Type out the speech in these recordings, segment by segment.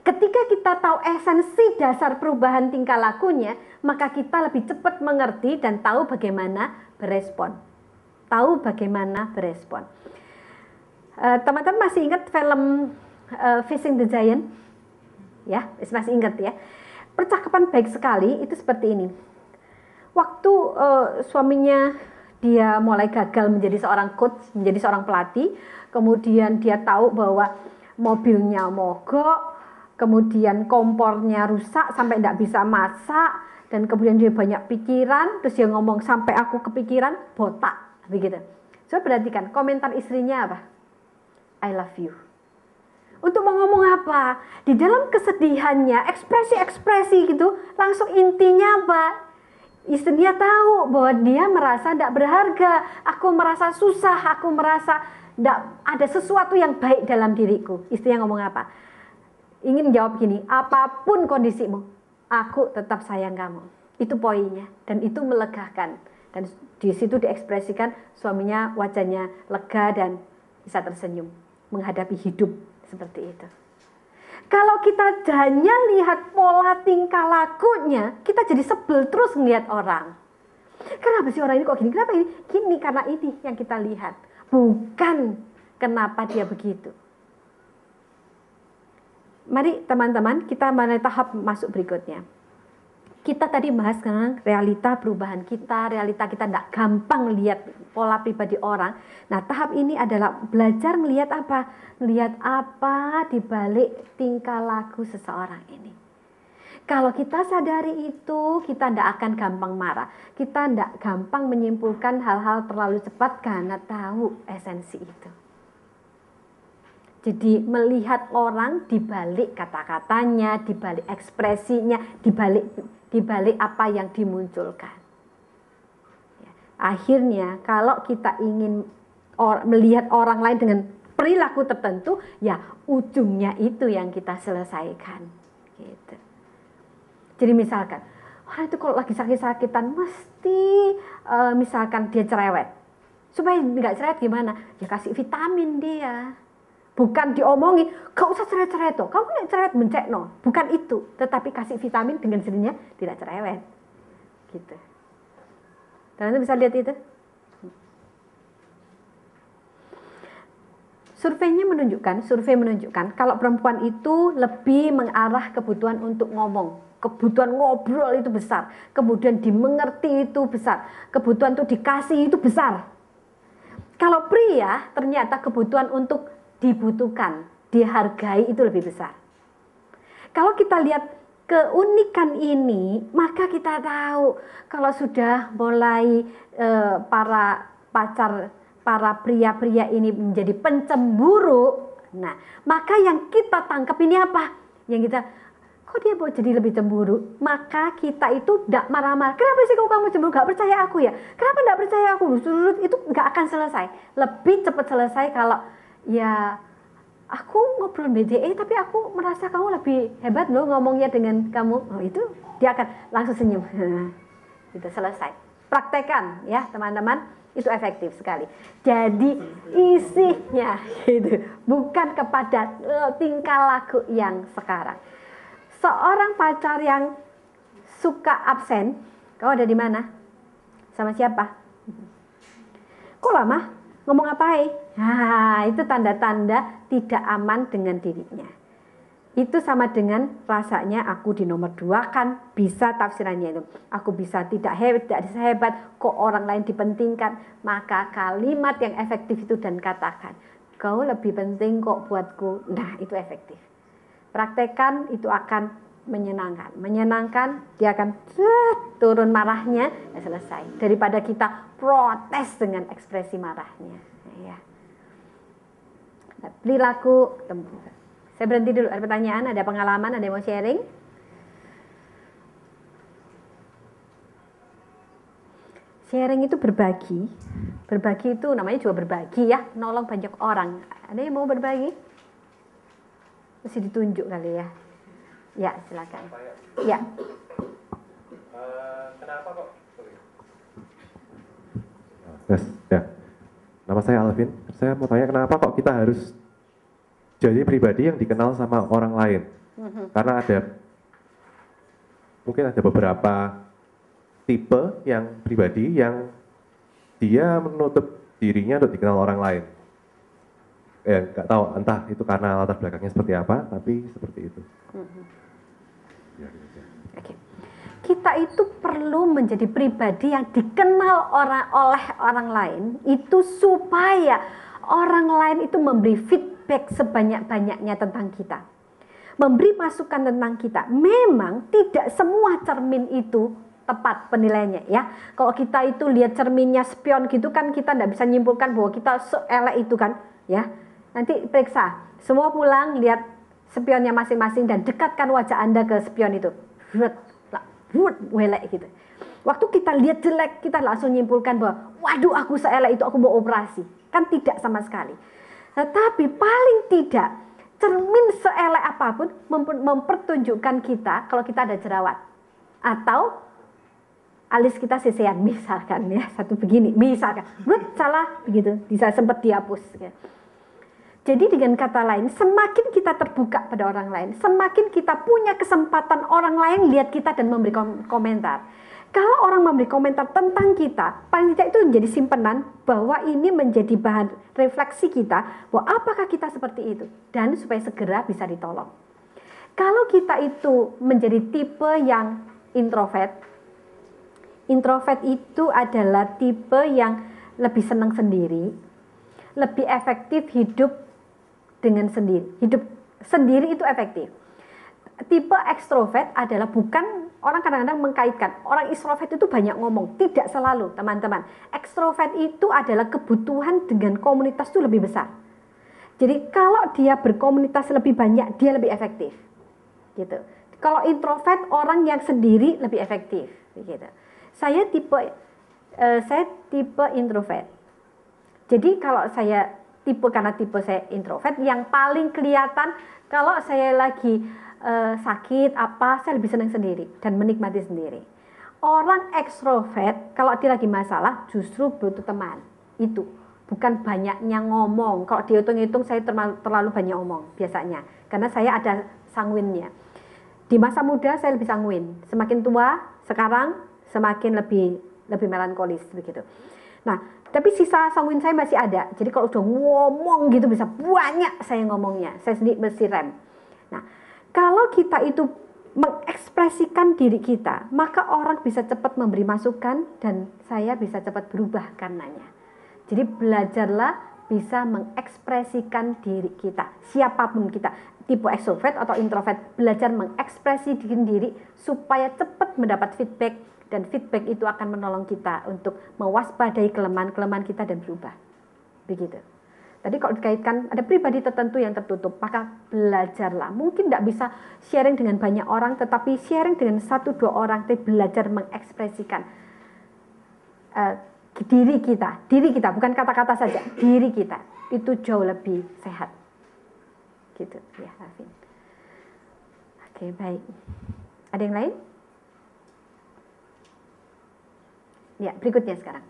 Ketika kita tahu esensi dasar perubahan tingkah lakunya, maka kita lebih cepat mengerti dan tahu bagaimana berespon. Teman-teman masih ingat film Facing the Giant? Ya, masih ingat ya. Percakapan baik sekali itu seperti ini. Waktu suaminya dia mulai gagal menjadi seorang coach, menjadi seorang pelatih, kemudian dia tahu bahwa mobilnya mogok, kemudian kompornya rusak sampai tidak bisa masak, dan kemudian dia banyak pikiran, terus dia ngomong sampai aku kepikiran botak, begitu. Coba perhatikan komentar istrinya apa? I love you. Untuk mau ngomong apa? Di dalam kesedihannya, ekspresi-ekspresi gitu, langsung intinya apa? Istrinya tahu bahwa dia merasa tidak berharga, aku merasa susah, aku merasa tidak ada sesuatu yang baik dalam diriku. Istrinya ngomong apa? Ingin jawab gini, apapun kondisimu, aku tetap sayang kamu. Itu poinnya, dan itu melegakan. Dan di situ diekspresikan suaminya wajahnya lega dan bisa tersenyum menghadapi hidup seperti itu. Kalau kita hanya lihat pola tingkah lakunya, kita jadi sebel terus ngelihat orang. Kenapa sih orang ini kok gini? Kenapa ini? Gini, karena ini yang kita lihat. Bukan kenapa dia begitu. Mari teman-teman, kita mulai tahap masuk berikutnya. Kita tadi bahas tentang realita perubahan kita, realita kita tidak gampang lihat pola pribadi orang. Nah, tahap ini adalah belajar melihat apa? Melihat apa di balik tingkah laku seseorang ini. Kalau kita sadari itu, kita tidak akan gampang marah. Kita tidak gampang menyimpulkan hal-hal terlalu cepat karena tahu esensi itu. Jadi melihat orang di balik kata-katanya, di balik ekspresinya, di balik apa yang dimunculkan. Akhirnya kalau kita ingin melihat orang lain dengan perilaku tertentu, ya ujungnya itu yang kita selesaikan. Gitu. Jadi misalkan orang itu kalau lagi sakit-sakitan mesti misalkan dia cerewet. Supaya nggak cerewet gimana? Ya kasih vitamin dia. Bukan diomongi, gak usah cerewet-cerewet tuh, kamu gak cerewet mencek no. Bukan itu, tetapi kasih vitamin dengan sendirinya tidak cerewet. Gitu. Teman-teman bisa lihat itu? Survei menunjukkan kalau perempuan itu lebih mengarah kebutuhan untuk ngomong. Kebutuhan ngobrol itu besar. Kemudian dimengerti itu besar. Kebutuhan untuk dikasih itu besar. Kalau pria ternyata kebutuhan untuk dibutuhkan, dihargai itu lebih besar. Kalau kita lihat keunikan ini, maka kita tahu kalau sudah mulai para pria-pria ini menjadi pencemburu, nah maka yang kita tangkap ini apa? Yang kita, kok dia mau jadi lebih cemburu? Maka kita itu tidak marah-marah. Kenapa sih kok kamu cemburu? Gak percaya aku ya? Kenapa gak percaya aku? Itu gak akan selesai. Lebih cepat selesai kalau ya aku ngobrol BDE tapi aku merasa kamu lebih hebat loh ngomongnya dengan kamu. Oh, itu dia akan langsung senyum. Itu selesai. Praktekan ya teman-teman, itu efektif sekali. Jadi isinya gitu, bukan kepada tingkah laku yang sekarang. Seorang pacar yang suka absen, kau ada di mana? Sama siapa? Kok lama? Ngomong apa? Nah, itu tanda-tanda tidak aman dengan dirinya. Itu sama dengan rasanya aku di nomor 2 kan, bisa tafsirannya itu. Aku bisa tidak sehebat, kok orang lain dipentingkan. Maka kalimat yang efektif itu dan katakan, kau lebih penting kok buatku. Nah, itu efektif. Praktekan, itu akan menyenangkan, dia akan turun marahnya, ya selesai. Daripada kita protes dengan ekspresi marahnya. Ya. Perilaku, saya berhenti dulu. Ada pertanyaan, ada pengalaman, ada yang mau sharing? Sharing itu berbagi. Berbagi itu namanya juga berbagi ya, nolong banyak orang. Ada yang mau berbagi? Mesti ditunjuk kali ya. Ya, silakan. Ya. Kenapa kok? Yes, ya. Nama saya Alvin. Saya mau tanya kenapa kok kita harus jadi pribadi yang dikenal sama orang lain? Karena mungkin ada beberapa tipe yang pribadi yang dia menutup dirinya untuk dikenal orang lain. Nggak tahu, entah itu karena latar belakangnya seperti apa, tapi seperti itu. Oke. Kita itu perlu menjadi pribadi yang dikenal oleh orang lain, itu supaya orang lain itu memberi feedback sebanyak-banyaknya tentang kita, memberi masukan tentang kita. Memang tidak semua cermin itu tepat penilaiannya ya. Kalau kita itu lihat cerminnya spion gitu kan, kita tidak bisa nyimpulkan bahwa kita seelek itu kan ya. Nanti periksa, semua pulang lihat spionnya masing-masing dan dekatkan wajah Anda ke spion itu. Welek gitu. Waktu kita lihat jelek, kita langsung nyimpulkan bahwa waduh aku seelek itu, aku mau operasi. Kan tidak sama sekali. Tetapi paling tidak cermin seelek apapun mempertunjukkan kita kalau kita ada jerawat atau alis kita sisean misalkan ya, satu begini misalkan, salah begitu, bisa sempat dihapus ya. Jadi dengan kata lain, semakin kita terbuka pada orang lain, semakin kita punya kesempatan orang lain lihat kita dan memberi komentar. Kalau orang memberi komentar tentang kita, paling tidak itu menjadi simpenan bahwa ini menjadi bahan refleksi kita, bahwa apakah kita seperti itu, dan supaya segera bisa ditolong. Kalau kita itu menjadi tipe yang introvert itu adalah tipe yang lebih senang sendiri, lebih efektif hidup dengan sendiri. Hidup sendiri itu efektif. Tipe ekstrovert adalah bukan, orang kadang-kadang mengkaitkan orang ekstrovert itu banyak ngomong. Tidak selalu, teman-teman. Ekstrovert itu adalah kebutuhan dengan komunitas itu lebih besar. Jadi kalau dia berkomunitas lebih banyak, dia lebih efektif. Gitu. Kalau introvert, orang yang sendiri lebih efektif. Gitu. Saya tipe introvert. Jadi kalau karena tipe saya introvert, yang paling kelihatan kalau saya lagi sakit saya lebih senang sendiri dan menikmati sendiri. Orang ekstrovert kalau dia lagi masalah justru butuh teman. Itu bukan banyaknya ngomong. Kalau dihitung-hitung saya terlalu banyak ngomong biasanya, karena saya ada sanguinnya. Di masa muda saya lebih sanguin, semakin tua sekarang semakin lebih melankolis begitu. Nah, tapi sisa sanguin saya masih ada. Jadi kalau udah ngomong gitu bisa banyak saya ngomongnya. Saya sendiri mesti rem. Nah, kalau kita itu mengekspresikan diri kita, maka orang bisa cepat memberi masukan dan saya bisa cepat berubah karenanya. Jadi belajarlah bisa mengekspresikan diri kita. Siapapun kita, tipe extrovert atau introvert, belajar mengekspresikan diri supaya cepat mendapat feedback. Dan feedback itu akan menolong kita untuk mewaspadai kelemahan-kelemahan kita dan berubah. Begitu. Tadi kalau dikaitkan ada pribadi tertentu yang tertutup, maka belajarlah. Mungkin tidak bisa sharing dengan banyak orang, tetapi sharing dengan 1-2 orang, tapi belajar mengekspresikan diri kita, bukan kata-kata saja, diri kita. Itu jauh lebih sehat. Gitu ya, Alvin. Oke, baik. Ada yang lain? Ya, berikutnya sekarang.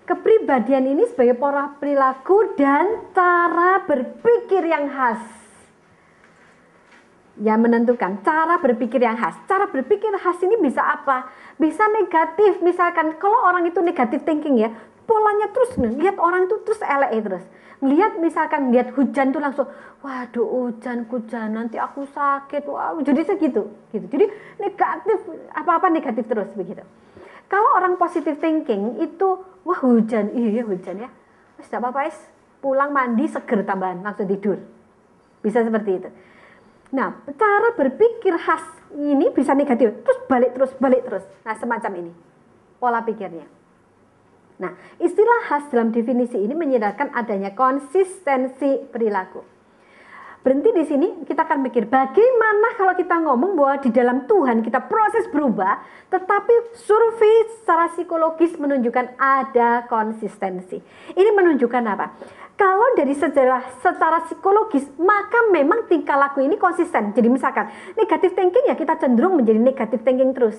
Kepribadian ini sebagai pola perilaku dan cara berpikir yang khas. Ya, menentukan cara berpikir yang khas. Cara berpikir khas ini bisa apa? Bisa negatif. Misalkan kalau orang itu negatif thinking ya, polanya terus lihat orang itu terus elek terus. Lihat hujan tuh langsung, waduh hujan nanti aku sakit, wah jadi segitu gitu. Jadi negatif, apa-apa negatif terus begitu. Kalau orang positive thinking itu, wah hujan, iya hujan ya, tidak apa-apa pulang mandi seger tambahan langsung tidur, bisa seperti itu. Nah, cara berpikir khas ini bisa negatif, terus balik terus, nah semacam ini pola pikirnya. Nah, istilah khas dalam definisi ini menyandarkan adanya konsistensi perilaku. Berhenti di sini, kita akan mikir bagaimana kalau kita ngomong bahwa di dalam Tuhan kita proses berubah, tetapi survei secara psikologis menunjukkan ada konsistensi. Ini menunjukkan apa? Kalau dari secara psikologis, maka memang tingkah laku ini konsisten. Jadi misalkan negative thinking ya kita cenderung menjadi negative thinking terus.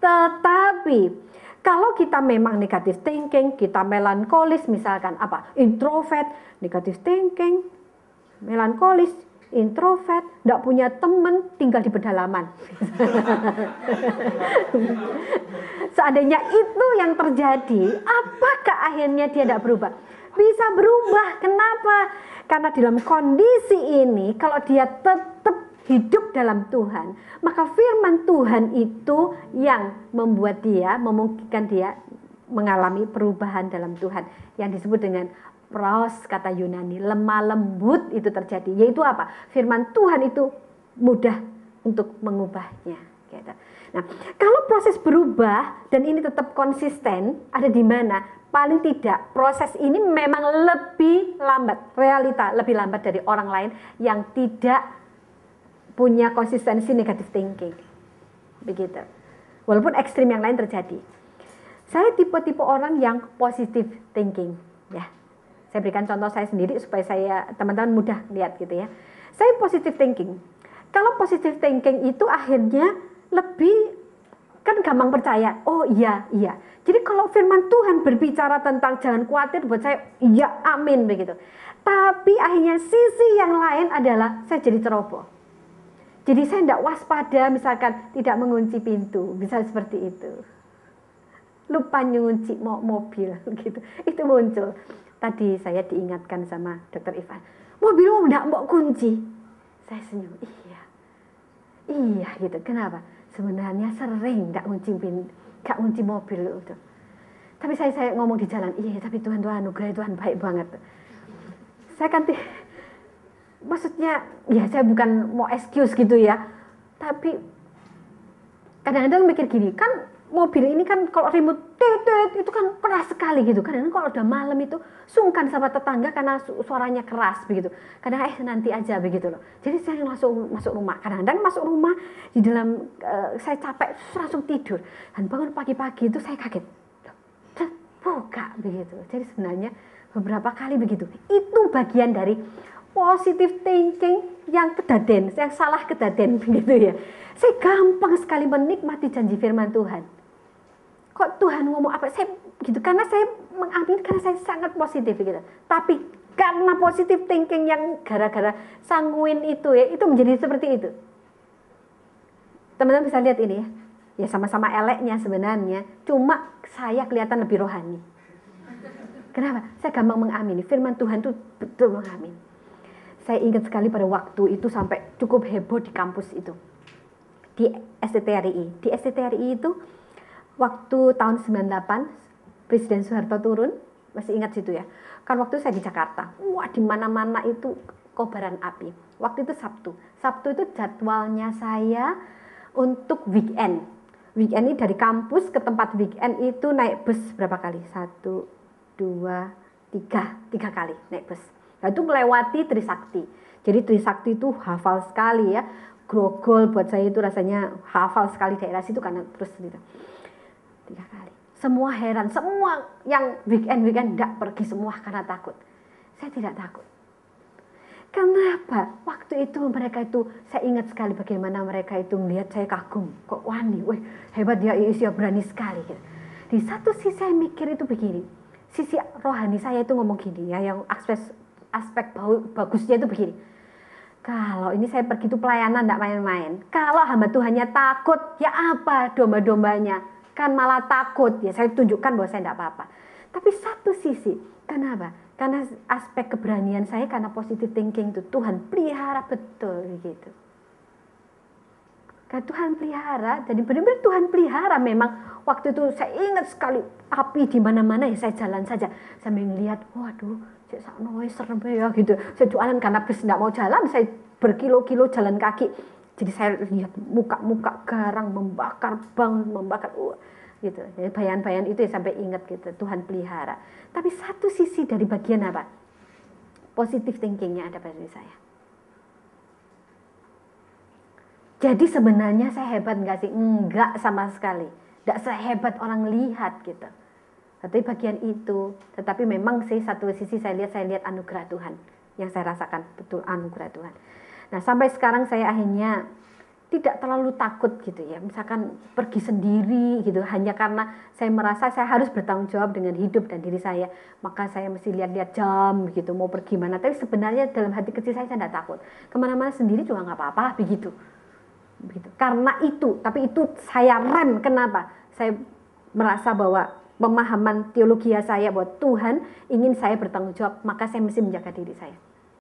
Tetapi Kalau kita memang negative thinking, kita melankolis, misalkan apa? Introvert, negative thinking, melankolis, introvert, tidak punya teman, tinggal di pedalaman. Seandainya itu yang terjadi, apakah akhirnya dia tidak berubah? Bisa berubah. Kenapa? Karena dalam kondisi ini, kalau dia tetap hidup dalam Tuhan, maka firman Tuhan itu yang membuat dia, memungkinkan dia mengalami perubahan dalam Tuhan, yang disebut dengan praos, kata Yunani, lemah lembut itu terjadi. Yaitu apa? Firman Tuhan itu mudah untuk mengubahnya. Gitu. Nah, kalau proses berubah dan ini tetap konsisten, ada di mana? Paling tidak proses ini memang lebih lambat, realita lebih lambat dari orang lain yang tidak punya konsistensi negative thinking. Begitu. Walaupun ekstrim yang lain terjadi. Saya tipe-tipe orang yang positive thinking, ya. Saya berikan contoh saya sendiri supaya teman-teman mudah lihat gitu ya. Saya positive thinking. Kalau positive thinking itu akhirnya lebih kan gampang percaya. Oh iya. Jadi kalau firman Tuhan berbicara tentang jangan khawatir, buat saya iya, amin begitu. Tapi akhirnya sisi yang lain adalah saya jadi ceroboh. Jadi saya tidak waspada, misalkan tidak mengunci pintu, bisa seperti itu. Lupa mengunci mobil, gitu. Itu muncul. Tadi saya diingatkan sama Dr. Ivan, mobilmu tidak mau kunci. Saya senyum, iya gitu. Kenapa? Sebenarnya sering tidak kunci mobil itu. Tapi saya ngomong di jalan, iya tapi Tuhan anugerah, Tuhan baik banget. Saya kan maksudnya, ya saya bukan mau excuse gitu ya, tapi kadang-kadang mikir gini, kan mobil ini kan kalau remote itu kan keras sekali gitu. Kadang-kadang kalau udah malam itu sungkan sama tetangga karena suaranya keras begitu. Kadang nanti aja begitu loh. Jadi saya langsung masuk rumah. Kadang-kadang masuk rumah di dalam saya capek langsung tidur. Dan bangun pagi-pagi itu saya kaget. Buka begitu. Jadi sebenarnya beberapa kali begitu. Itu bagian dari positive thinking yang kedaden, yang salah kedaden begitu ya. Saya gampang sekali menikmati janji firman Tuhan. Kok Tuhan ngomong apa? Saya gitu karena saya mengamini, karena saya sangat positif gitu. Tapi karena positive thinking yang gara-gara sanguin itu ya, itu menjadi seperti itu. Teman-teman bisa lihat ini ya. Ya sama-sama eleknya sebenarnya, cuma saya kelihatan lebih rohani. Kenapa? Saya gampang mengamini firman Tuhan itu betul mengamini. Saya ingat sekali pada waktu itu sampai cukup heboh di kampus itu. Di STTRI. Di STTRI itu waktu tahun 98 Presiden Soeharto turun, masih ingat situ ya. Kan waktu saya di Jakarta. Wah, di mana-mana itu kobaran api. Waktu itu Sabtu. Sabtu itu jadwalnya saya untuk weekend. Weekend ini dari kampus ke tempat weekend itu naik bus berapa kali? 1, 2, 3 kali naik bus. Nah, itu melewati Trisakti. Jadi Trisakti itu hafal sekali ya. Grogol buat saya itu rasanya hafal sekali daerah situ karena terus gitu. 3 kali. Semua heran, semua yang weekend tidak pergi semua karena takut. Saya tidak takut. Kenapa? Waktu itu mereka itu, saya ingat sekali bagaimana mereka itu melihat saya kagum. Kok wani, wih hebat dia, Isya berani sekali. Gitu. Di satu sisi saya mikir itu begini. Sisi rohani saya itu ngomong gini ya, yang aspek bagusnya itu begini. Kalau ini saya pergi itu pelayanan tidak main-main. Kalau hamba Tuhannya takut, ya apa domba-dombanya? Kan malah takut. Ya saya tunjukkan bahwa saya tidak apa-apa. Tapi satu sisi, kenapa? Karena aspek keberanian saya, karena positive thinking itu Tuhan pelihara betul gitu. Karena Tuhan pelihara, jadi benar-benar Tuhan pelihara. Memang waktu itu saya ingat sekali api di mana-mana ya saya jalan saja sambil melihat, waduh, saya sakno serem ya gitu. Saya jualan karena bus tidak mau jalan, saya berkilo-kilo jalan kaki. Jadi saya lihat muka-muka garang membakar gitu. Jadi bayan-bayan itu ya sampai ingat gitu, Tuhan pelihara. Tapi satu sisi dari bagian apa? Positive thinkingnya ada pada diri saya. Jadi sebenarnya saya hebat enggak sih? Enggak sama sekali. Enggak sehebat orang lihat gitu. Tapi bagian itu, tetapi memang sih satu sisi saya lihat anugerah Tuhan. Yang saya rasakan betul anugerah Tuhan. Nah sampai sekarang saya akhirnya tidak terlalu takut gitu ya, misalkan pergi sendiri gitu, hanya karena saya merasa saya harus bertanggung jawab dengan hidup dan diri saya, maka saya mesti lihat-lihat jam gitu, mau pergi mana. Tapi sebenarnya dalam hati kecil saya tidak takut, kemana-mana sendiri juga nggak apa-apa begitu. Karena itu, tapi itu saya rem. Kenapa? Saya merasa bahwa pemahaman teologi saya bahwa Tuhan ingin saya bertanggung jawab, maka saya mesti menjaga diri saya.